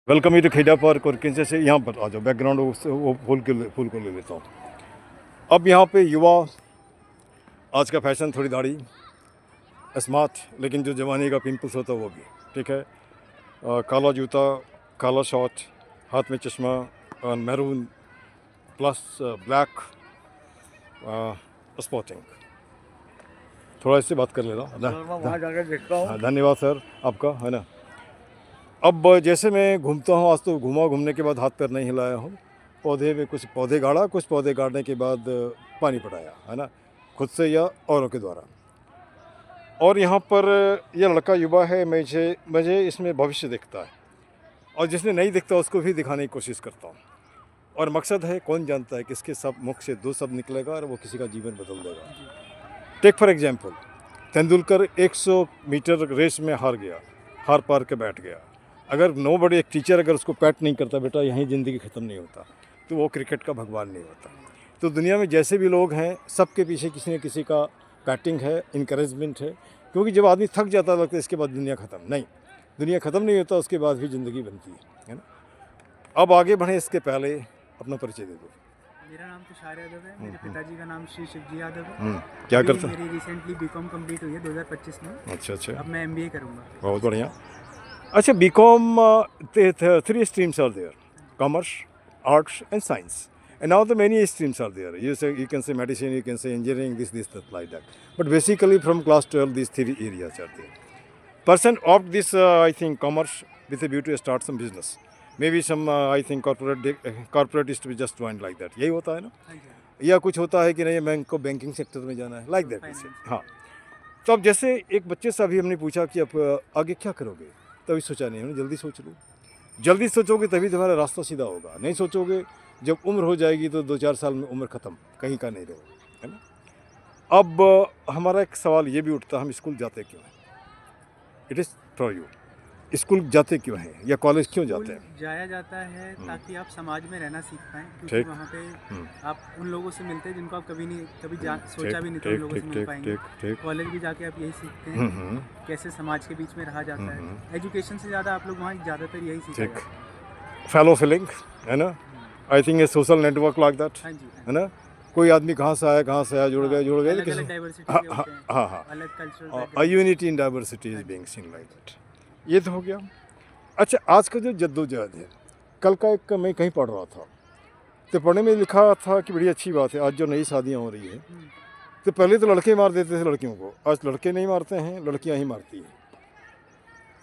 Welcome you to Kheda park और किंचे से यहाँ पर आ जाओ। बैकग्राउंड वो फूल को ले लेता हूँ। अब यहाँ पे युवा, आज का फैशन थोड़ी दाढ़ी, स्मार्ट, लेकिन जो जवानी का पिंपल्स होता है वो भी ठीक है। काला जूता, काला शॉर्ट, हाथ में चश्मा और मैरून प्लस ब्लैक स्पॉटिंग। थोड़ा इससे बात कर लेता हूँ। वहाँ जाकर देखता हूँ। धन्यवाद सर आपका, है ना। अब जैसे मैं घूमता हूँ, आज तो घूमने के बाद हाथ पैर नहीं हिलाया हूँ। पौधे में कुछ पौधे गाड़ा, कुछ पौधे गाड़ने के बाद पानी पटाया, है ना, खुद से या औरों के द्वारा। और यहाँ पर यह लड़का युवा है, मुझे इसमें भविष्य दिखता है, और जिसने नहीं दिखता उसको भी दिखाने की कोशिश करता हूँ। और मकसद है, कौन जानता है किसके सब मुख से दो शब्द निकलेगा और वो किसी का जीवन बदल देगा। Take for example, Tendulkar 100 metre race में हार पार के बैठ गया। अगर नो बड़ी एक टीचर अगर उसको पैट नहीं करता, बेटा यहीं ज़िंदगी ख़त्म नहीं होता, तो वो क्रिकेट का भगवान नहीं होता। तो दुनिया में जैसे भी लोग हैं, सबके पीछे किसी न किसी का पैटिंग है, इनकरेजमेंट है। क्योंकि जब आदमी थक जाता है, लगता है इसके बाद दुनिया ख़त्म। नहीं, दुनिया ख़त्म नहीं होता, उसके बाद भी ज़िंदगी बनती है ना। अब आगे बढ़ें, इसके पहले अपना परिचय दे दो। मेरा नाम तुषार यादव है। मेरे पिताजी का नाम श्री शिवजी यादव है। क्या करते हैं? मेरी रिसेंटली बीकॉम कंप्लीट हुई है 2025 में। अच्छा। अब मैं एमबीए करूँगा। बहुत बढ़िया। अच्छा, BCom 3 streams are there: commerce, arts and science. And now the many streams are there. You can say medicine, you can say engineering, that, like that. But basically from class 12 these 3 areas are there. Person opt this I think commerce with a view to start some business. Maybe some I think corporate is just joined like that. यही होता है ना? या कुछ होता है कि नहीं मैं को बैंकिंग सेक्टर में जाना है, लाइक दैट। हाँ, तो अब जैसे एक बच्चे से अभी हमने पूछा कि अब आगे क्या करोगे, तभी सोचा नहीं, हमने जल्दी सोच लो। जल्दी सोचोगे तभी तुम्हारा रास्ता सीधा होगा। नहीं सोचोगे, जब उम्र हो जाएगी तो 2-4 साल में उम्र ख़त्म, कहीं का नहीं रहोगे, है ना। अब हमारा एक सवाल ये भी उठता है, हम स्कूल जाते क्यों हैं? It is for you, school जाते क्यों हैं या कॉलेज क्यों जाते हैं? जाया जाता है ताकि आप समाज में रहना सीख पाएँ, क्योंकि वहाँ पे आप उन लोगों से मिलते हैं जिनको आप कभी सोचा भी नहीं था उन लोगों से मिल पाएंगे। कॉलेज भी जाके आप यही सीखते हैं कैसे समाज के बीच में रहा जाता है। एजुकेशन से ज़्यादा आप लोग वहाँ ज़्यादातर यही सीखते हैं। फेलो फीलिंग, है ना। I think A social network like that, है ना। कोई आदमी कहाँ से आया, जुड़ गए हाँ, unity in diversity is being seen like that. ये तो हो गया। अच्छा, आज का जो जद्दोजहद है, कल का एक मैं कहीं पढ़ रहा था, तो पढ़ने में लिखा था कि बड़ी अच्छी बात है, आज जो नई शादियाँ हो रही है, तो पहले तो लड़के मार देते थे लड़कियों को, आज लड़के नहीं मारते हैं, लड़कियाँ ही मारती हैं।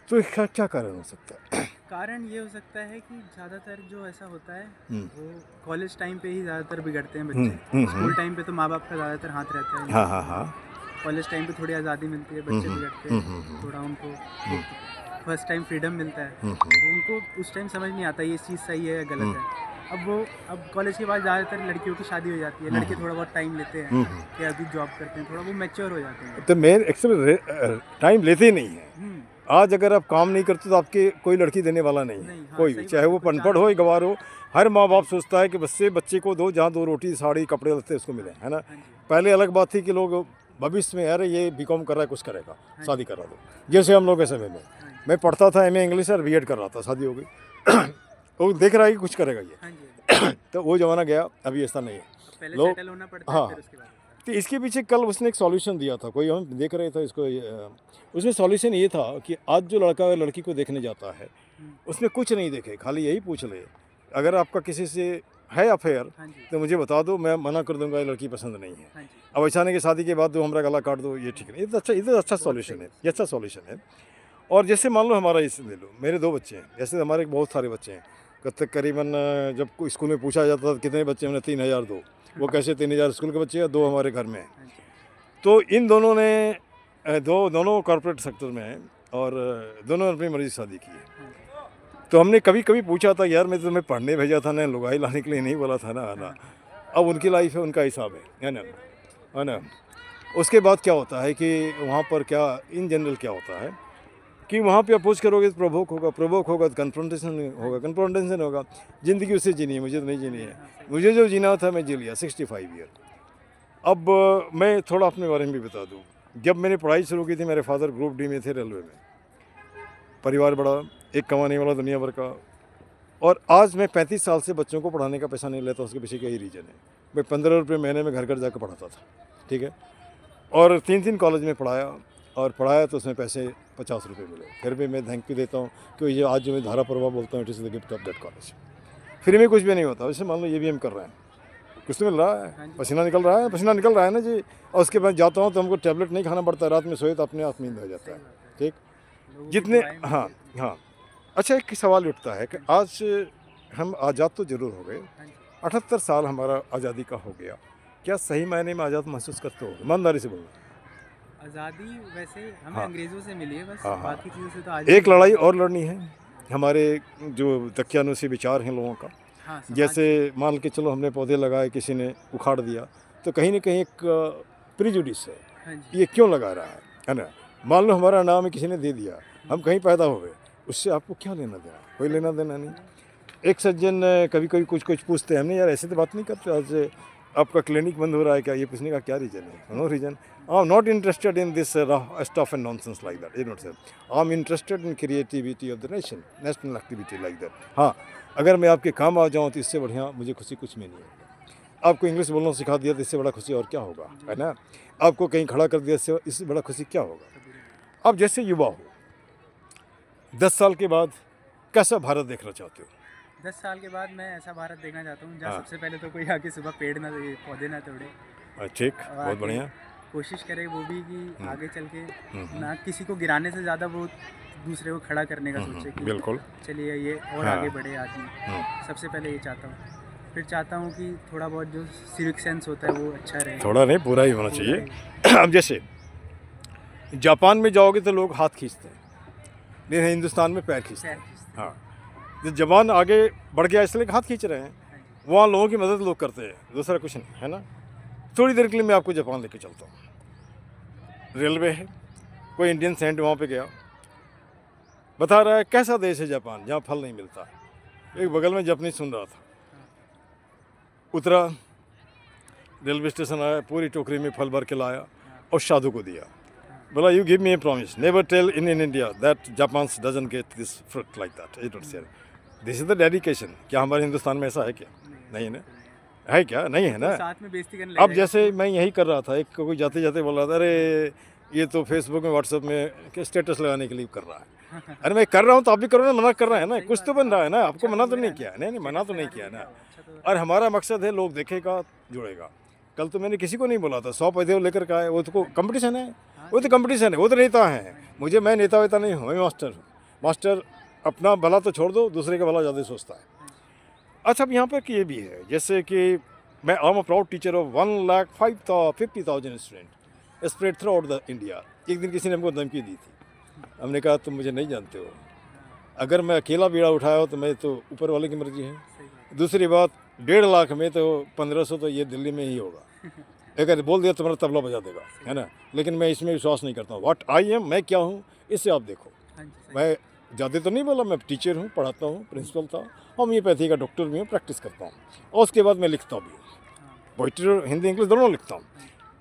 तो इसका क्या कारण हो सकता है? कारण ये हो सकता है कि ज़्यादातर जो ऐसा होता है वो कॉलेज टाइम पे ही ज़्यादातर बिगड़ते हैं बच्चे। स्कूल टाइम पे तो माँ बाप का ज़्यादातर हाथ रहता है। हाँ। कॉलेज टाइम पे थोड़ी आज़ादी मिलती है, बच्चे बिगड़ते हैं, थोड़ा उनको फर्स्ट टाइम फ्रीडम मिलता है, तो उनको उस टाइम समझ नहीं आता ये चीज़ सही है या गलत है। अब कॉलेज के बाद ज़्यादातर लड़कियों की शादी हो जाती है, लड़के थोड़ा बहुत टाइम लेते हैं कि अभी जॉब करते हैं, थोड़ा वो मैच्योर हो जाते हैं। तो मेन एक्चुअली टाइम लेते ही नहीं है। आज अगर आप काम नहीं करते तो आपके कोई लड़की देने वाला नहीं है। हाँ, कोई भी, चाहे वो अनपढ़ हो या गवार हो, हर माँ बाप सोचता है कि बच्चे को दो, जहाँ 2 रोटी साड़ी कपड़े लगते उसको मिले, है ना। पहले अलग बात थी कि लोग भविष्य में, अरे ये बीकॉम कर रहा है, कुछ करेगा, शादी करा दो। जैसे हम लोग के समय में मैं पढ़ता था, एमए इंग्लिश और बीएड कर रहा था, शादी हो गई वो देख रहा है कि कुछ करेगा ये तो वो ज़माना गया, अभी ऐसा नहीं है। लोग हाँ, तो इसके पीछे कल उसने एक सॉल्यूशन दिया था, कोई हम देख रहे थे इसको, उसमें सॉल्यूशन ये था कि आज जो लड़का या लड़की को देखने जाता है, उसने कुछ नहीं देखे, खाली यही पूछ ले, अगर आपका किसी से है अफेयर तो मुझे बता दो, मैं मना कर दूंगा, ये लड़की पसंद नहीं है। अब अचानक शादी के बाद दो हमारा गला काट दो, ये ठीक नहीं। ये तो अच्छा सॉल्यूशन है, ये अच्छा सॉल्यूशन है। और जैसे मान लो हमारा इस ले लो, मेरे 2 बच्चे हैं, जैसे हमारे बहुत सारे बच्चे हैं, करीबन जब स्कूल में पूछा जाता था कितने बच्चे, हमने 3000 दो। वो कैसे 3000 स्कूल के बच्चे हैं, 2 हमारे घर में हैं। तो इन दोनों ने दोनों कॉर्पोरेट सेक्टर में हैं और दोनों ने अपनी मर्जी से शादी की है। तो हमने कभी कभी पूछा था, यार मैं तो तुम्हें पढ़ने भेजा था ना, लुगाई लाने के लिए नहीं बोला था ना। अब उनकी लाइफ है, उनका हिसाब है ना। उसके बाद क्या होता है कि वहाँ पर क्या इन जनरल क्या होता है कि वहाँ पे अपोज करोगे तो प्रोवोक होगा तो कन्फ्रंटेशन होगा। ज़िंदगी उससे जीनी है, मुझे तो नहीं जीनी है। मुझे जो जीना था मैं जी लिया, 65 ईयर। अब मैं थोड़ा अपने बारे में भी बता दूँ। जब मैंने पढ़ाई शुरू की थी, मेरे फादर ग्रुप डी में थे, रेलवे में। परिवार बड़ा, एक कमाने वाला दुनिया भर का, और आज मैं 35 साल से बच्चों को पढ़ाने का पैसा नहीं लेता, उसके पीछे का यही रीज़न है। मैं 15 रुपये महीने में घर घर जाकर पढ़ाता था, ठीक है, और 3 कॉलेज में पढ़ाया तो उसमें पैसे 50 रुपये मिले। फिर भी मैं थैंक यू देता हूँ कि ये आज जो मैं धारा प्रवाह बोलता हूँ, it is the gift of that college. Free में कुछ भी नहीं होता। वैसे मान लो ये भी हम कर रहे हैं, कुछ तो मिल रहा है, पसीना निकल रहा है ना जी। और उसके बाद जाता हूँ तो हमको टैबलेट नहीं खाना पड़ता, रात में सोए तो अपने आप नींद हो जाता है, ठीक। जितने हाँ हाँ। अच्छा, एक सवाल उठता है कि आज हम आज़ाद तो ज़रूर हो गए, 78 साल हमारा आज़ादी का हो गया, क्या सही मायने में आज़ाद महसूस करते हो? ईमानदारी से बोलो। आज़ादी वैसे हमें हाँ। अंग्रेज़ों से मिली है, बस हाँ, हाँ। बाकी चीज़ों से तो आज एक लड़ाई और लड़नी है, हमारे जो दकियानुसी विचार हैं लोगों का। हाँ, समाज जैसे मान के चलो हमने पौधे लगाए, किसी ने उखाड़ दिया, तो कहीं ना कहीं एक प्रिजुडिस है, हाँ जी, ये क्यों लगा रहा है ना। मान लो हमारा नाम किसी ने दे दिया, हम कहीं पैदा हो गए, उससे आपको क्या लेना देना? कोई लेना देना नहीं। एक सज्जन कभी कभी कुछ पूछते हैं, हमने यार ऐसे तो बात नहीं करते, आज आपका क्लिनिक बंद हो रहा है क्या? ये पूछने का क्या रीज़न है? No reason. I am not interested in this stuff and nonsense like that, you not say. I am interested in creativity of the nation, national activity like that. हाँ, अगर मैं आपके काम आ जाऊँ तो इससे बढ़िया मुझे खुशी कुछ में नहीं होगा। आपको इंग्लिश बोलना सिखा दिया तो इससे बड़ा खुशी और क्या होगा, है ना। आपको कहीं खड़ा कर दिया, इससे बड़ा खुशी क्या होगा। आप जैसे युवा हो, 10 साल के बाद कैसा भारत देखना चाहते हो? 10 साल के बाद मैं ऐसा भारत देखना चाहता हूँ जहाँ हाँ। सबसे पहले तो कोई आके सुबह पेड़ ना पौधे ना तोड़े, ठीक, और बहुत आगे बढ़िया। कोशिश करे वो भी कि आगे चल के ना किसी को गिराने से ज़्यादा वो दूसरे को खड़ा करने का सोचे कि बिल्कुल। चलिए ये और हाँ। आगे बढ़े आदमी। सबसे पहले ये चाहता हूँ। फिर चाहता हूँ कि थोड़ा बहुत जो सिविक सेंस होता है वो अच्छा रहे। थोड़ा नहीं, पूरा ही होना चाहिए। अब जैसे जापान में जाओगे तो लोग हाथ खींचते हैं, लेकिन हिंदुस्तान में पैर खींचते हैं। हाँ, जो जवान आगे बढ़ गया इसलिए हाथ खींच रहे हैं, वहाँ लोगों की मदद लोग करते हैं, दूसरा कुछ नहीं, है ना। थोड़ी देर के लिए मैं आपको जापान लेके चलता हूँ। रेलवे है, कोई इंडियन सेंट वहाँ पे गया, बता रहा है कैसा देश है जापान, जहाँ फल नहीं मिलता। एक बगल में जापानी सुन रहा था, उतरा, रेलवे स्टेशन आया, पूरी टोकरी में फल भर के लाया और साधु को दिया। बोला, you give me a promise, never tell in India that Japan doesn't get this fruit like that, it don't say. This is the dedication. क्या हमारे हिंदुस्तान में ऐसा है क्या? नहीं ना, है क्या? नहीं है ना। साथ में बेइज्जती करने अब लगेगा। जैसे मैं यही कर रहा था, एक कोई जाते जाते बोल रहा था, अरे ये तो फेसबुक में व्हाट्सएप में स्टेटस लगाने के लिए कर रहा है। अरे मैं कर रहा हूँ तो आप भी करो ना, मना कर रहा है ना, कुछ तो बन रहा है ना, आपको मना तो नहीं किया। नहीं, मना तो नहीं किया ना। और हमारा मकसद है लोग देखेगा, जुड़ेगा। कल तो मैंने किसी को नहीं बोला था, 100 पैसे लेकर के आए, वो तो कंपटीशन है, वो तो कंपटीशन है, वो तो नेता है। मैं नेता वेता नहीं हूँ, मैं मास्टर हूँ। मास्टर अपना भला तो छोड़ दो, दूसरे का भला ज़्यादा सोचता है। अच्छा, अब यहाँ पर ये भी है, जैसे कि मैं I am a proud teacher of 1,50,000 student spread through out the India. एक दिन किसी ने हमको धमकी दी थी, हमने कहा तुम मुझे नहीं जानते हो, अगर मैं अकेला बीड़ा उठाया हो तो मैं तो ऊपर वाले की मर्जी है। दूसरी बात, 1.5 लाख में तो 1500 तो ये दिल्ली में ही होगा। अगर बोल दिया तुम्हारा तबला बजा देगा, है ना। लेकिन मैं इसमें विश्वास नहीं करता हूँ। व्हाट आई एम, मैं क्या हूँ, इससे आप देखो। मैं ज़्यादा तो नहीं बोला, मैं टीचर हूँ, पढ़ाता हूँ, प्रिंसिपल था, होम्योपैथी का डॉक्टर भी हूँ, प्रैक्टिस करता हूँ, और उसके बाद मैं लिखता भी हूँ, पोइट्री, हिंदी इंग्लिश दोनों लिखता हूँ।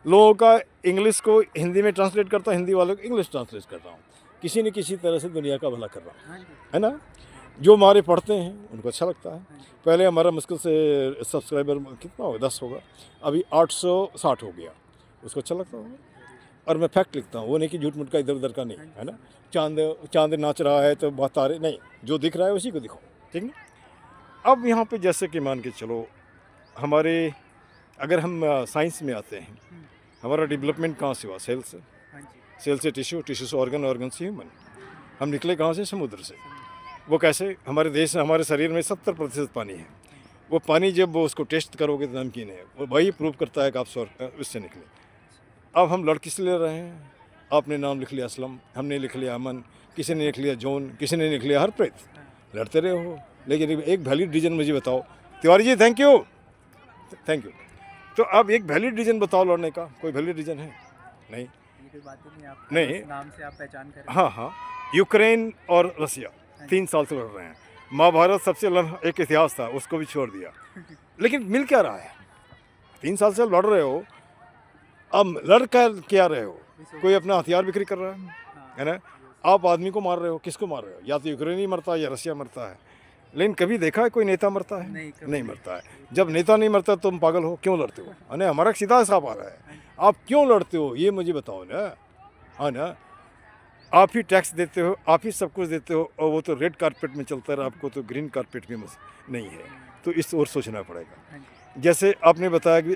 लोगों का इंग्लिश को हिंदी में ट्रांसलेट करता हूँ, हिंदी वालों को इंग्लिश ट्रांसलेट करता हूँ। किसी न किसी तरह से दुनिया का भला कर रहा हूँ, है ना। जो हमारे पढ़ते हैं उनको अच्छा लगता है। पहले हमारा मुश्किल से सब्सक्राइबर कितना होगा, 10 होगा, अभी 860 हो गया, उसको अच्छा लगता होगा। और मैं फैक्ट लिखता हूँ, वो नहीं कि झूठ मूठ का इधर उधर का नहीं, है ना। चांद नाच रहा है तो बहुत तारे नहीं, जो दिख रहा है उसी को दिखो, ठीक ना। अब यहाँ पे जैसे कि मान के चलो, हमारे अगर हम साइंस में आते हैं, हमारा डेवलपमेंट कहाँ से हुआ? सेल से। सेल से टिश्यू, टिश्यू से ऑर्गन, ऑर्गन से ह्यूमन। हम निकले कहाँ से? समुद्र से। वो कैसे? हमारे देश, हमारे शरीर में 70% पानी है। वो पानी जब वो उसको टेस्ट करोगे तो नमकीन है, वो वही प्रूव करता है कि आप उससे निकले। अब हम लड़ किस लिए रहे हैं? आपने नाम लिख लिया असलम, हमने लिख लिया अमन, किसी ने लिख लिया जॉन, किसी ने लिख लिया हरप्रीत। लड़ते रहे हो, लेकिन एक वैलिड रीज़न मुझे बताओ। Tiwari ji thank you, thank you. तो अब एक वैलिड रीज़न बताओ लड़ने का, कोई वैलिड रीज़न है? नहीं, नहीं, नाम से आप पहचान करें। हाँ, यूक्रेन और रसिया 3 साल से लड़ रहे हैं। महाभारत सबसे एक इतिहास था, उसको भी छोड़ दिया। लेकिन मिल क्या रहा है? 3 साल से लड़ रहे हो, अब लड़ कर क्या रहे हो? कोई अपना हथियार बिक्री कर रहा है ना। आप आदमी को मार रहे हो, किसको मार रहे हो? या तो यूक्रेन ही मरता है या रसिया मरता है। लेकिन कभी देखा है कोई नेता मरता है? नहीं, कभी नहीं मरता है। जब नेता नहीं मरता तुम पागल हो, क्यों लड़ते हो? अने हमारा सीधा साफ आ रहा है, आप क्यों लड़ते हो ये मुझे बताओ ना। हाँ ना, आप ही टैक्स देते हो, आप ही सब कुछ देते हो, और वो तो रेड कारपेट में चलता है, आपको तो ग्रीन कारपेट में नहीं है। तो इस ओर सोचना पड़ेगा। हाँ जी, जैसे आपने बताया कि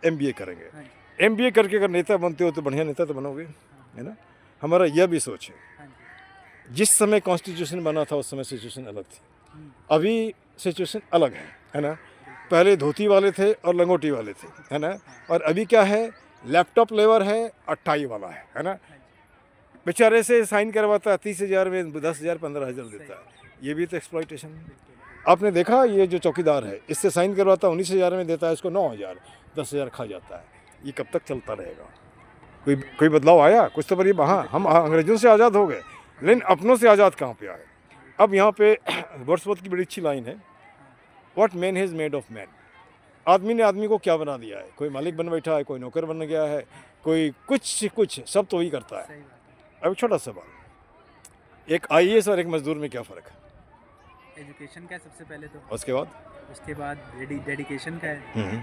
MBA करेंगे, हाँ जी, MBA करके अगर नेता बनते हो तो बढ़िया नेता तो बनोगे, है ना। हमारा यह भी सोच है, हाँ जी, जिस समय कॉन्स्टिट्यूशन बना था उस समय सिचुएशन अलग थी, अभी सिचुएशन अलग है ना। पहले धोती वाले थे और लंगोटी वाले थे, है ना। और अभी क्या है, लैपटॉप लेवर है और टाई वाला है ना। बेचारे से साइन करवाता है 30,000 में 10,000 15,000 देता है, ये भी तो एक्सप्लॉइटेशन है। आपने देखा ये जो चौकीदार है, इससे साइन करवाता 19,000 में देता है, इसको 9,000 10,000 खा जाता है। ये कब तक चलता रहेगा? कोई बदलाव आया कुछ तो? पर हाँ, हम अंग्रेजों से आज़ाद हो गए, लेकिन अपनों से आज़ाद कहाँ पे आए? अब यहाँ पे वर्ड्सवर्थ की बड़ी अच्छी लाइन है, what man has made of man. आदमी ने आदमी को क्या बना दिया है? कोई मालिक बन बैठा है, कोई नौकर बन गया है, कोई कुछ सब तो वही करता है। सही बात अब छोटा सवाल, एक IAS और एक मजदूर में क्या फ़र्क है? है। एजुकेशन का है सबसे पहले तो, उसके बाद उसके बाद डेडिकेशन का है।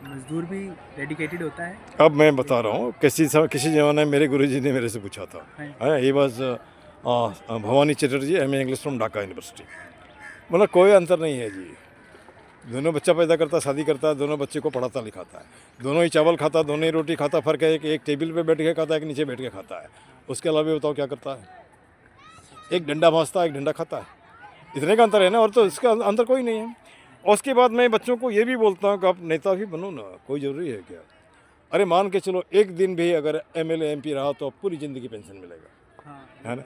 मजदूर भी डेडिकेटेड होता है। अब मैं बता रहा हूँ, किसी ज़माने में मेरे गुरुजी ने मेरे से पूछा था, हाँ he was Bhavani Chatterjee, MA English from Dhaka university. मतलब कोई अंतर नहीं है जी, दोनों बच्चा पैदा करता, शादी करता है, दोनों बच्चे को पढ़ाता लिखाता है, दोनों ही चावल खाता, दोनों ही रोटी खाता। फ़र्क है कि एक टेबल पे बैठ के खाता है, एक नीचे बैठ के खाता है। उसके अलावा बताओ क्या करता है? एक डंडा भांजता है, एक डंडा खाता है, इतने का अंतर है ना, और तो इसका अंतर कोई नहीं है। और उसके बाद मैं बच्चों को ये भी बोलता हूँ कि आप नेता भी बनो ना, कोई ज़रूरी है क्या? अरे मान के चलो एक दिन भी अगर MLA MP रहा तो पूरी ज़िंदगी पेंशन मिलेगा, हाँ, है ना।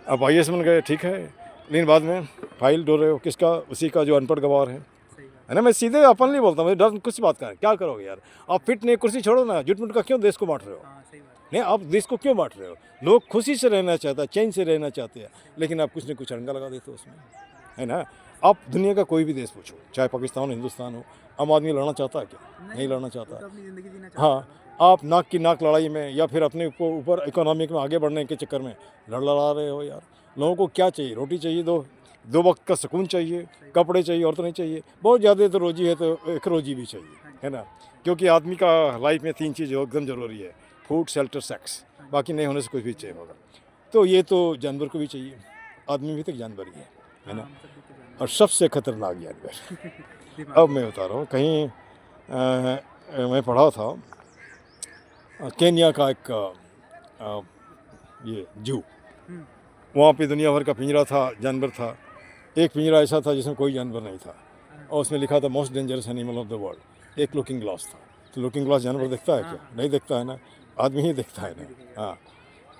अब IAS बन गए, ठीक है, लेकिन बाद में फाइल ढो रहे हो किसका? उसी का जो अनपढ़ गवार है सही बात है ना। मैं सीधे अपन नहीं बोलता, मैं डर कुछ बात करें, क्या करोगे यार? आप फिट नहीं, कुर्सी छोड़ो ना, जुटमुट का क्यों देश को बांट रहे हो? है। हाँ, सही बात है। नहीं, आप देश को क्यों बांट रहे हो? लोग खुशी से रहना चाहता है, चैन से रहना चाहते हैं, लेकिन आप कुछ न कुछ अड़ंगा लगा देते हो उसमें, है ना। आप दुनिया का कोई भी देश पूछो, चाहे पाकिस्तान हो, हिंदुस्तान हो, आम आदमी लड़ना चाहता है क्या? नहीं लड़ना वो चाहता। तो अपनी ज़िंदगी जीना चाहता हाँ, आप नाक की नाक लड़ाई में या फिर अपने ऊपर इकोनॉमिक में आगे बढ़ने के चक्कर में लड़ा रहे हो यार। लोगों को क्या चाहिए? रोटी चाहिए, दो वक्त का सुकून चाहिए, कपड़े चाहिए, और तो नहीं चाहिए। बहुत ज़्यादा तो रोजी है तो एक रोजी भी चाहिए, है ना। क्योंकि आदमी का लाइफ में 3 चीज़ एकदम ज़रूरी है, फूड, शेल्टर, सेक्स। बाकी नहीं होने से कुछ भी चाहिए होगा। तो ये तो जानवर को भी चाहिए, आदमी भी तो जानवर ही है ना। हम सब भी तो जानते और सबसे खतरनाक जानवर, हैं। दिमाग अब मैं बता रहा हूँ, कहीं मैं पढ़ा था, केन्या का एक ये जू, हम्म, वहाँ पे दुनिया भर का पिंजरा था, जानवर था। एक पिंजरा ऐसा था जिसमें कोई जानवर नहीं था, और उसमें लिखा था most dangerous animal of the world. एक लुकिंग ग्लास था। तो लुकिंग ग्लास जानवर देखता है क्या? नहीं देखता है ना, आदमी ही देखता है ना। हाँ,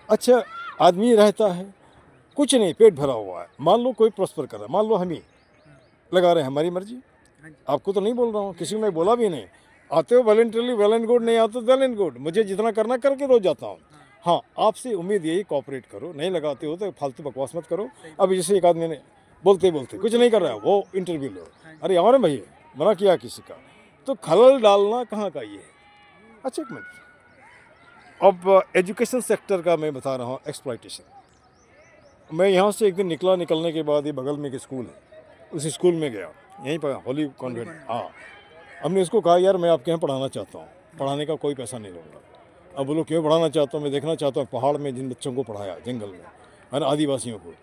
अच्छा, आदमी रहता है, कुछ नहीं, पेट भरा हुआ है। मान लो कोई प्रॉस्पर कर रहा है, मान लो हम ही लगा रहे हैं, हमारी मर्जी। हाँ जी, आपको तो नहीं बोल रहा हूँ, किसी को मैं बोला भी नहीं। आते हो वॉलंटरली, वेल एंड गुड, नहीं आते तो वेल एंड गुड, मुझे जितना करना करके रोज जाता हूँ। हाँ, आपसे उम्मीद यही, कॉपरेट करो, नहीं लगाते हो तो फालतू बकवास मत करो। अब जैसे एक आदमी ने बोलते कुछ नहीं कर रहा है, वो इंटरव्यू लो, अरे यार भैया मना किया किसी का, तो खलल डालना कहाँ का ये है? अच्छा, एक मिनट, अब एजुकेशन सेक्टर का मैं बता रहा हूँ, एक्सप्लॉइटेशन। मैं यहाँ से एक दिन निकलने के बाद ये बगल में एक स्कूल है, उस स्कूल में गया, यहीं पर होली कॉन्वेंट। हाँ, हमने उसको कहा यार मैं आपके यहाँ पढ़ाना चाहता हूँ, पढ़ाने का कोई पैसा नहीं लूँगा। अब बोलो क्यों पढ़ाना चाहता हूँ? मैं देखना चाहता हूँ पहाड़ में जिन बच्चों को पढ़ाया, जंगल में, है ना, आदिवासियों को,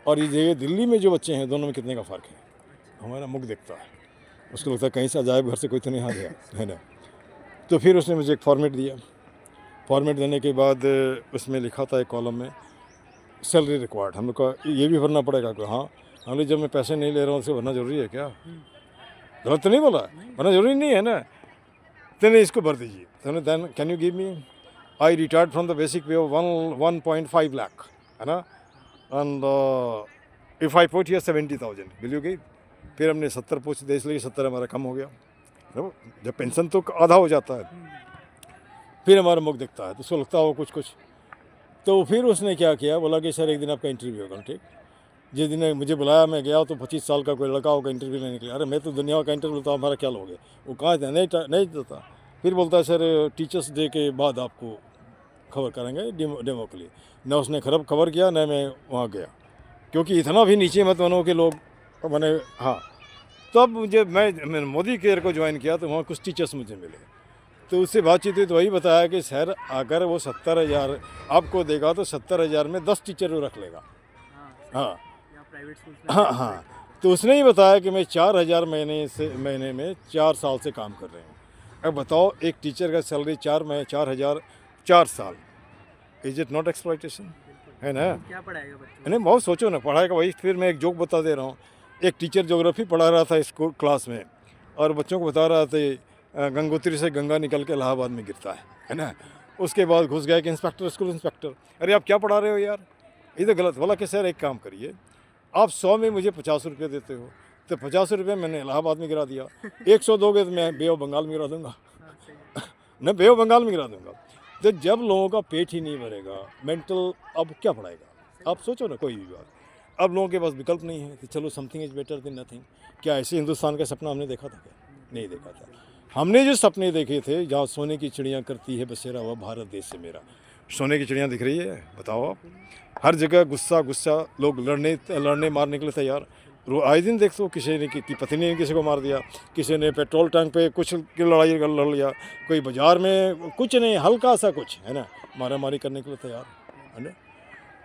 और ये दिल्ली में जो बच्चे हैं, दोनों में कितने का फ़र्क है। हमारा मुख देखता है, उसको लगता है कहीं से अजायब घर से कोई तो नहीं आ गया, है ना। तो फिर उसने मुझे एक फॉर्मेट दिया। फॉर्मेट देने के बाद उसमें लिखा था एक कॉलम में सैलरी रिक्वायर्ड। हम लोग का ये भी भरना पड़ेगा कि हाँ, हम लोग जब मैं पैसे नहीं ले रहा हूँ उसे भरना ज़रूरी है क्या? गलत तो नहीं बोला? भरना ज़रूरी नहीं है ना। तो नहीं, इसको भर दीजिए। तो then can you give me, I retired from the basic pay of 1.5 lakh, है ना, and if I put here 70,000 will you give? फिर हमने 70 पूछ दे, इसलिए 70 हमारा कम हो गया। जब पेंशन तो आधा हो जाता है, फिर हमारा मुख दिखता है, तो उसको लगता हो कुछ। तो फिर उसने क्या किया, बोला कि सर एक दिन आपका इंटरव्यू होगा। ठीक, जिस दिन मुझे बुलाया, मैं गया तो 25 साल का कोई लड़का होगा, इंटरव्यू लेने के लिए। अरे मैं तो दुनिया का इंटरव्यू लेता हूँ, हमारा क्या लोगे? वो कहाँ था, नहीं देता। फिर बोलता है सर टीचर्स डे के बाद आपको खबर करेंगे डेमो के लिए। ना उसने खबर किया, ना मैं वहाँ गया, क्योंकि इतना भी नीचे मत बनो कि लोग मैंने हाँ, तब मुझे मैंने मोदी केयर को ज्वाइन किया तो वहाँ कुछ टीचर्स मुझे मिले, तो उससे बातचीत हुई तो वही बताया कि सर अगर वो 70,000 आपको देगा तो 70,000 में 10 टीचर वो रख लेगा। हाँ प्राइवेट स्कूल हाँ हाँ, तो उसने ही बताया कि मैं 4,000 महीने में 4 साल से काम कर रहे हैं। अब बताओ एक टीचर का सैलरी 4,000 4 साल, इज इट नॉट एक्सप्लॉइटेशन, है ना? क्या पढ़ाएगा बच्चों नहीं बहुत सोचो ना, पढ़ाई का वही। फिर मैं एक जोक बता दे रहा हूँ। एक टीचर ज्योग्राफी पढ़ा रहा था स्कूल क्लास में और बच्चों को बता रहा था गंगोत्री से गंगा निकल के इलाहाबाद में गिरता है ना? उसके बाद घुस गया कि इंस्पेक्टर, स्कूल इंस्पेक्टर, अरे आप क्या पढ़ा रहे हो यार, ये तो गलत। बोला कि सर एक काम करिए, आप 100 में मुझे 50 रुपये देते हो, तो 50 रुपये मैंने इलाहाबाद में गिरा दिया, 100 दोगे तो मैं बे ऑफ बंगाल में गिरा दूंगा, मैं बे ऑफ बंगाल में गिरा दूंगा। तो जब लोगों का पेट ही नहीं भरेगा, मेंटल अब क्या पढ़ाएगा? आप सोचो ना कोई भी बात। अब लोगों के पास विकल्प नहीं है कि चलो something is better than nothing. क्या ऐसे हिंदुस्तान का सपना हमने देखा था क्या? नहीं देखा था। हमने जो सपने देखे थे, जहाँ सोने की चिड़ियाँ करती है बसेरा हुआ भारत देश से मेरा, सोने की चिड़ियाँ दिख रही है? बताओ आप। हर जगह गुस्सा गुस्सा, लोग लड़ने मारने के लिए तैयार। आए दिन देखते हो किसी ने की पत्नी ने किसी को मार दिया, किसी ने पेट्रोल टैंक पे कुछ की लड़ाई लड़ लिया, कोई बाजार में कुछ नहीं, हल्का सा कुछ, है ना, मारा मारी करने के लिए तैयार, है ना?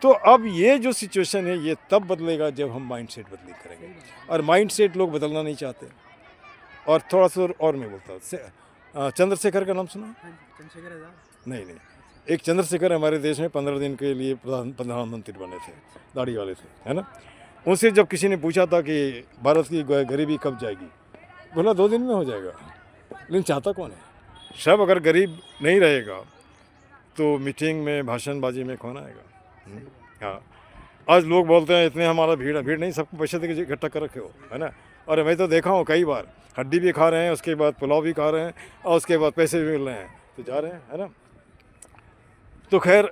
तो अब ये जो सिचुएशन है ये तब बदलेगा जब हम माइंडसेट बदली करेंगे, और माइंडसेट लोग बदलना नहीं चाहते। और थोड़ा सा और मैं बोलता हूँ, चंद्रशेखर का नाम सुना? चंद्रशेखर आजाद? नहीं, एक चंद्रशेखर हमारे देश में 15 दिन के लिए प्रधानमंत्री बने थे, दाढ़ी वाले थे, है ना? उनसे जब किसी ने पूछा था कि भारत की गरीबी कब जाएगी, बोला 2 दिन में हो जाएगा। लेकिन चाहता कौन है? सब अगर गरीब नहीं रहेगा तो मीटिंग में भाषणबाजी में कौन आएगा? हाँ, आज लोग बोलते हैं इतने हमारा भीड़ नहीं, सबको पैसे दे के इकट्ठा कर रखे हो, है ना? और मैं तो देखा हूँ कई बार, हड्डी भी खा रहे हैं, उसके बाद पुलाव भी खा रहे हैं, और उसके बाद पैसे भी मिल रहे हैं, तो जा रहे हैं, है ना? तो खैर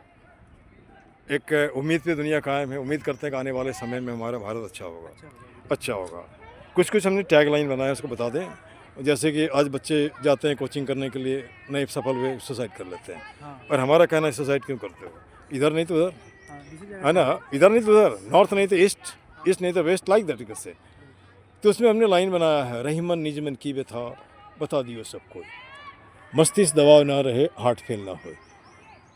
एक उम्मीद पे दुनिया कायम है। उम्मीद करते हैं कि आने वाले समय में हमारा भारत अच्छा होगा। कुछ हमने टैग लाइन बनाया, उसको बता दें। जैसे कि आज बच्चे जाते हैं कोचिंग करने के लिए, नहीं सफल हुए सुसाइड कर लेते हैं, और हमारा कहना है सुसाइड क्यों करते हो? इधर नहीं तो उधर, है ना? इधर नहीं तो उधर, नॉर्थ नहीं तो ईस्ट नहीं तो वेस्ट, लाइक दैट से। तो उसमें हमने लाइन बनाया है, रहीमन निजमन की व्यथा बता दियो सब कोई, मस्तिष्क दबाव ना रहे, हार्ट फेल ना हो।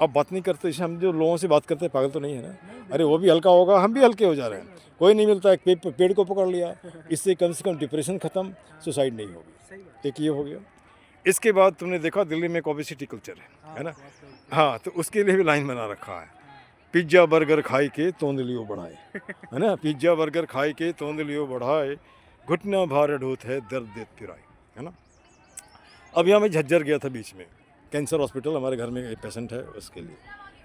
अब बात नहीं करते, जैसे हम जो लोगों से बात करते हैं, पागल तो नहीं है ना? अरे वो भी हल्का होगा, हम भी हल्के हो जा रहे हैं। कोई नहीं मिलता, एक पेड़ को पकड़ लिया, इससे कम से कम डिप्रेशन ख़त्म, सुसाइड नहीं होगी। एक ये हो गया। इसके बाद तुमने देखा दिल्ली में एक ओबेसिटी कल्चर है ना? हाँ, तो उसके लिए भी लाइन बना रखा है, पिज्ज़ा बर्गर खाई के तोंदलियों बढ़ाए, है ना? पिज्ज़ा बर्गर खाई के तोंदलियों बढ़ाए, घुटना भार ढोत है दर्द देत फिराए, है ना? अब यहाँ मैं झज्जर गया था बीच में, कैंसर हॉस्पिटल, हमारे घर में एक पेशेंट है, उसके लिए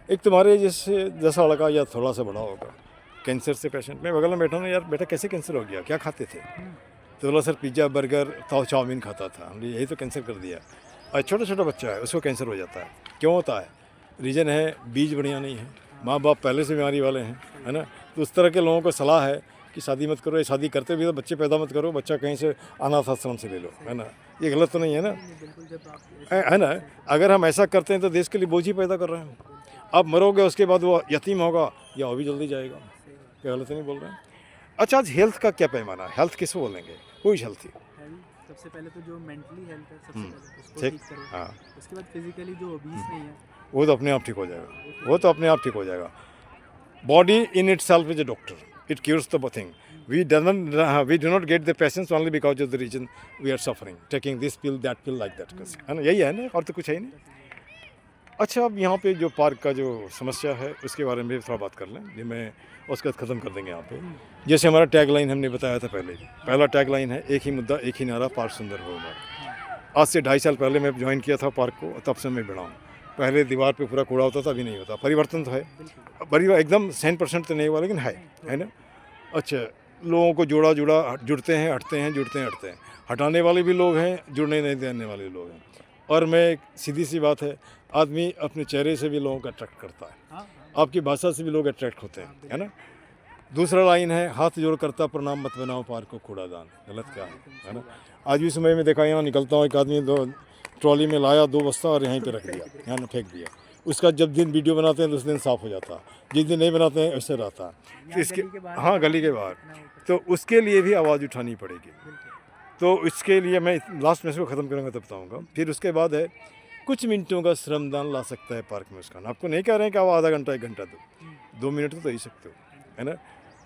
एक तुम्हारे जैसा लड़का या थोड़ा सा बड़ा होगा, कैंसर से पेशेंट, मैं बगल में बैठा हूँ, यार बेटा कैसे कैंसर हो गया, क्या खाते थे? तो बोला सर पिज्ज़ा बर्गर चाउमीन खाता था। हमने यही तो कैंसर कर दिया। और छोटा बच्चा है, उसको कैंसर हो जाता है। क्यों होता है? रीज़न है बीज बढ़िया नहीं है, माँ बाप पहले से बीमारी वाले हैं, है ना? तो उस तरह के लोगों को सलाह है कि शादी मत करो, या शादी करते भी तो बच्चे पैदा मत करो, बच्चा कहीं से अनाथ आश्रम से ले लो, है ना? ये गलत तो नहीं है ना? है ना? अगर हम ऐसा करते हैं तो देश के लिए बोझ ही पैदा कर रहे हैं। आप मरोगे, उसके बाद वो यतीम होगा या वो भी जल्दी जाएगा। क्या गलत नहीं बोल रहे हैं? अच्छा, आज हेल्थ का क्या पैमाना है? हेल्थ किसको बोलेंगे? Who is healthy? सबसे पहले तो जो मेंटली हेल्थ है, सबसे पहले उसको ठीक, ठीक करो। हाँ, उसके बाद फिजिकली जो ओबीस नहीं है, वो तो अपने आप ठीक हो जाएगा। वो तो अपने आप ठीक हो जाएगा। Body in it self is a doctor, it cures the thing. we do not get the patients only because of the reason we are suffering, taking this pill that pill like that, है ना? यही है ना, और तो कुछ है ही नहीं। अच्छा, अब यहाँ पे जो पार्क का जो समस्या है उसके बारे में भी थोड़ा बात कर लें, ये मैं उसके बाद ख़त्म कर देंगे यहाँ पे। जैसे हमारा टैग लाइन हमने बताया था पहले, पहला टैग लाइन है एक ही मुद्दा एक ही नारा, पार्क सुंदर हो हमारा। आज से 2.5 साल पहले मैं ज्वाइन किया था पार्क को, तब से मैं बड़ा हूँ। पहले दीवार पे पूरा कूड़ा होता था, अभी नहीं होता। परिवर्तन तो है, बड़ी एकदम 100% तो नहीं हुआ, लेकिन है ना? अच्छा, लोगों को जुड़ते हैं, हटते हैं, हटाने वाले भी लोग हैं, जुड़ने नहीं देने वाले लोग हैं। और मैं सीधी सी बात है, आदमी अपने चेहरे से भी लोगों को अट्रैक्ट करता है, आपकी भाषा से भी लोग अट्रैक्ट होते हैं, है ना? दूसरा लाइन है हाथ जोड़ करता प्रणाम मत बनाओ पार्क को कूड़ादान। गलत क्या है ना? आज भी समय में देखा, यहाँ निकलता हूँ, एक आदमी 2 ट्रॉली में लाया 2 बस्ता और यहीं पे रख दिया, यहाँ फेंक दिया। उसका जब दिन वीडियो बनाते हैं तो उस दिन साफ़ हो जाता, जिस दिन नहीं बनाते हैं वैसे रहता। तो इसके गली के बाहर हाँ, गली के बाहर, तो उसके लिए भी आवाज़ उठानी पड़ेगी। तो इसके लिए मैं लास्ट में इसको ख़त्म करूँगा तब बताऊँगा। फिर उसके बाद है कुछ मिनटों का श्रमदान ला सकता है पार्क में उसका। आपको नहीं कह रहे हैं कि आप आधा घंटा 1 घंटा दो, 2 मिनट तो ही सकते हो, है ना।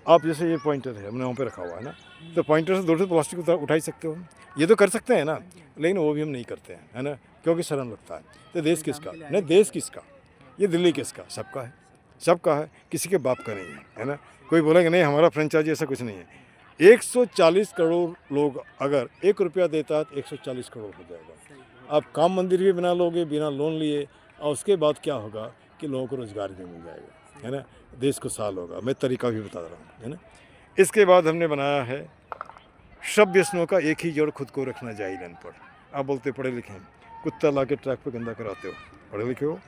आप जैसे ये पॉइंटर है हमने वहाँ पे रखा हुआ है ना, तो पॉइंटर से 2 प्लास्टिक उठा ही सकते हो, ये तो कर सकते हैं ना, लेकिन वो भी हम नहीं करते हैं, है ना, क्योंकि शर्म लगता है। तो देश किसका नहीं, देश किसका, ये दिल्ली किसका, सबका है, सबका है, किसी के बाप का नहीं है ना। कोई बोलेगा नहीं हमारा फ्रेंचाइजी, ऐसा कुछ नहीं है। 140 करोड़ लोग अगर 1 रुपया देता है तो 140 करोड़ हो जाएगा। आप काम मंदिर भी बना लोगे बिना लोन लिए, और उसके बाद क्या होगा कि लोगों को रोज़गार भी मिल जाएगा, है ना, देश को साल होगा। मैं तरीका भी बता रहा हूँ, है ना। इसके बाद हमने बनाया है सब व्यसनों का एक ही जड़ खुद को रखना चाहिए। अनपढ़ आप बोलते पढ़े लिखे हैं, कुत्ता ला के ट्रैक पर गंदा कराते हो, पढ़े लिखे हो,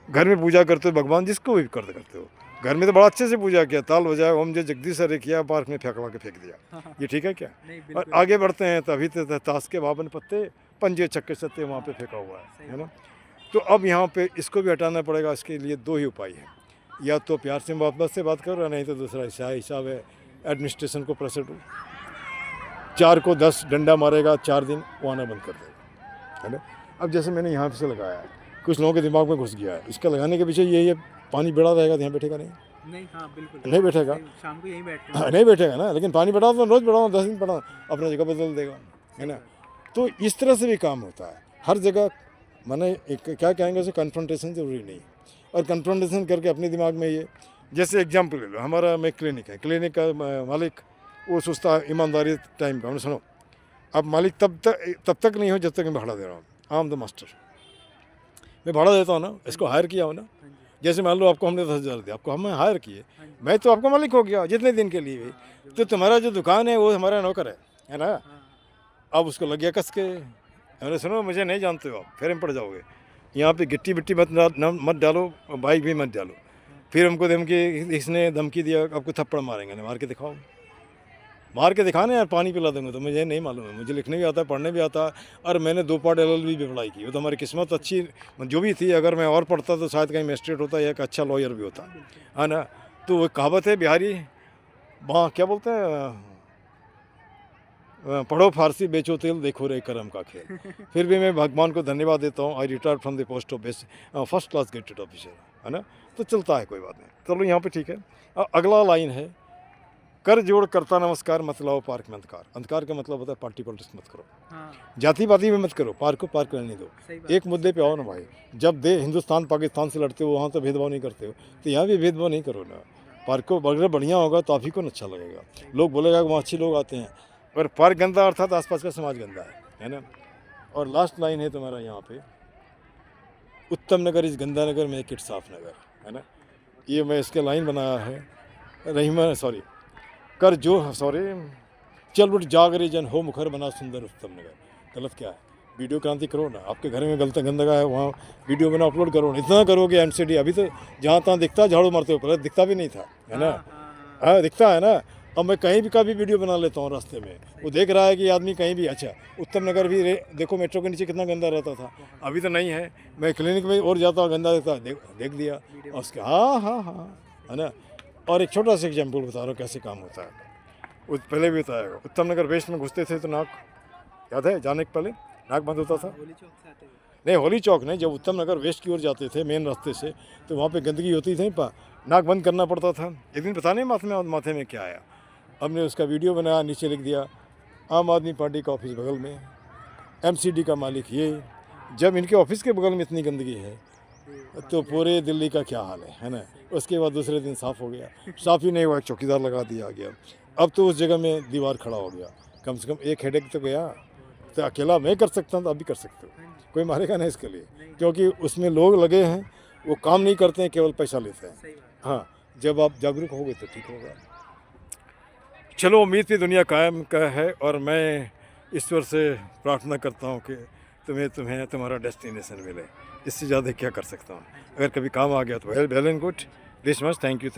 घर में पूजा करते हो भगवान जिसको भी करते हो, घर में तो बड़ा अच्छे से पूजा किया, ताल बजाया, ओम जय जगदीश हरे किया, पार्क में फेंकवा के फेंक दिया, ये ठीक है क्या? और आगे बढ़ते हैं तो अभी तो ताश के 52 पत्ते, पंजे छक्के सत्ते वहाँ पे फेंका हुआ है ना। तो अब यहाँ पे इसको भी हटाना पड़ेगा। इसके लिए 2 ही उपाय हैं, या तो प्यार से मोहब्बत से बात करो, नहीं तो दूसरा हिसाब है एडमिनिस्ट्रेशन को प्रेशर दो, 4 को 10 डंडा मारेगा, 4 दिन वो आना बंद कर देगा, है ना। अब जैसे मैंने यहाँ से लगाया है, कुछ लोगों के दिमाग में घुस गया है, इसका लगाने के पीछे यही है पानी बढ़ा रहेगा तो यहाँ बैठेगा नहीं, हाँ बिल्कुल नहीं बैठेगा, शाम को यहीं बैठते हाँ नहीं बैठेगा ना। लेकिन पानी बढ़ाओ तो रोज़ बढ़ाओ, 10 दिन बढ़ाओ, अपना जगह बदल देगा, है ना। तो इस तरह से भी काम होता है हर जगह। माने एक क्या कहेंगे उसे, कन्फ्रंटेशन जरूरी नहीं, और कन्फ्रंटेशन करके अपने दिमाग में ये, जैसे एग्जाम्पल ले लो, हमारा में क्लिनिक है, क्लिनिक का मालिक वो सोचता है ईमानदारी टाइम का। हमने सुनो, अब मालिक तब तक नहीं हो जब तक मैं भाड़ा दे रहा हूँ। आई एम द मास्टर, मैं भाड़ा देता हूँ ना, इसको हायर किया हो ना। जैसे मान लो आपको हमने 10,000 दिया, आपको हमें हायर किए, मैं तो आपका मालिक हो गया जितने दिन के लिए भी, तो तुम्हारा जो दुकान है वो हमारा नौकर है ना। अब उसको लग गया कस के, मैंने सुनो मुझे नहीं जानते हो आप, फेरे में पड़ जाओगे, यहाँ पे गिट्टी बिट्टी मत डालो, बाइक भी मत डालो। फिर हमको धमकी, इसने धमकी दिया आपको थप्पड़ मारेंगे, मार के दिखाओ, मार के दिखाने यार, पानी पिला दूंगा। तो मुझे नहीं मालूम है, मुझे लिखने भी आता है, पढ़ने भी आता है, और मैंने 2 पार्ट LLB भी पढ़ाई की। वो तो हमारी किस्मत अच्छी जो भी थी, अगर मैं और पढ़ता तो शायद कहीं मैजिस्ट्रेट होता या एक अच्छा लॉयर भी होता, है ना। तो वो कहावत है बिहारी, वहाँ क्या बोलते हैं, पढ़ो फारसी बेचो तेल देखो रे करम का खेल। फिर भी मैं भगवान को धन्यवाद देता हूँ, I retired from the post of first class gazetted officer, है ना। तो चलता है, कोई बात नहीं, चलो यहाँ पे ठीक है। अगला लाइन है, कर जोड़ करता नमस्कार मत लाओ पार्क में अंधकार। अंधकार का मतलब होता है पार्टी पॉलिटिक्स मत करो, जाति पाति में मत करो, पार्क को पार्क रहने दो, एक मुद्दे पे आओ ना भाई। जब हिंदुस्तान पाकिस्तान से लड़ते हो वहाँ तो भेदभाव नहीं करते हो, तो यहाँ भी भेदभाव नहीं करो ना। पार्क को अगर बढ़िया होगा तो आप ही को अच्छा लगेगा, लोग बोलेगा कि वहाँ अच्छे लोग आते हैं। और पार्क गंदा अर्थात आसपास का समाज गंदा है ना। और लास्ट लाइन है तुम्हारा यहाँ पे, उत्तम नगर इस गंदा नगर में एक साफ नगर, है ना। ये मैं इसके लाइन बनाया है, रहीमा सॉरी कर जो सॉरी चल उठ जाग रे जन हो मुखर बना सुंदर उत्तम नगर। गलत क्या है, वीडियो क्रांति करो ना, आपके घर में गलत गंदगा है वहाँ वीडियो बना अपलोड करो ना, इतना करोगे MCD। अभी तो जहाँ तहाँ दिखता झाड़ू मारते हो, पहले दिखता भी नहीं था, है ना। हाँ दिखता है ना। अब मैं कहीं भी का भी वीडियो बना लेता हूँ रास्ते में, वो देख रहा है कि आदमी कहीं भी, अच्छा उत्तम नगर भी देखो मेट्रो के नीचे कितना गंदा रहता था, अभी तो नहीं है। मैं क्लिनिक में और जाता हूँ गंदा देखता, देख दिया उसके, हाँ, है ना। और एक छोटा सा एग्जाम्पल बता रहा हूँ कैसे काम होता है, पहले भी बताया। उत्तम नगर वेस्ट में घुसते थे तो नाक, याद है, जाने के पहले नाक बंद होता था। नहीं होली चौक नहीं, जब उत्तम नगर वेस्ट की ओर जाते थे मेन रास्ते से, तो वहाँ पे गंदगी होती थी, नाक बंद करना पड़ता था। एक दिन पता नहीं माथे में क्या आया, हमने उसका वीडियो बनाया, नीचे लिख दिया आम आदमी पार्टी का ऑफिस बगल में, MCD का मालिक ये। जब इनके ऑफिस के बगल में इतनी गंदगी है तो पूरे दिल्ली का क्या हाल है ना। उसके बाद दूसरे दिन साफ़ हो गया, साफ़ ही नहीं हुआ, एक चौकीदार लगा दिया गया। अब तो उस जगह में दीवार खड़ा हो गया, कम से कम एक हेडेक तो गया। तो अकेला मैं कर सकता हूँ तो आप भी कर सकते हो, कोई मारेगा नहीं इसके लिए, क्योंकि उसमें लोग लगे हैं, वो काम नहीं करते हैं, केवल पैसा लेते हैं। हाँ, जब आप जागरूक होगे तो ठीक होगा। चलो, उम्मीद की दुनिया कायम का है, और मैं ईश्वर से प्रार्थना करता हूँ कि तुम्हें तुम्हारा डेस्टिनेशन मिले। इससे ज़्यादा क्या कर सकता हूँ। अगर कभी काम आ गया तो well and good. This much, thank you.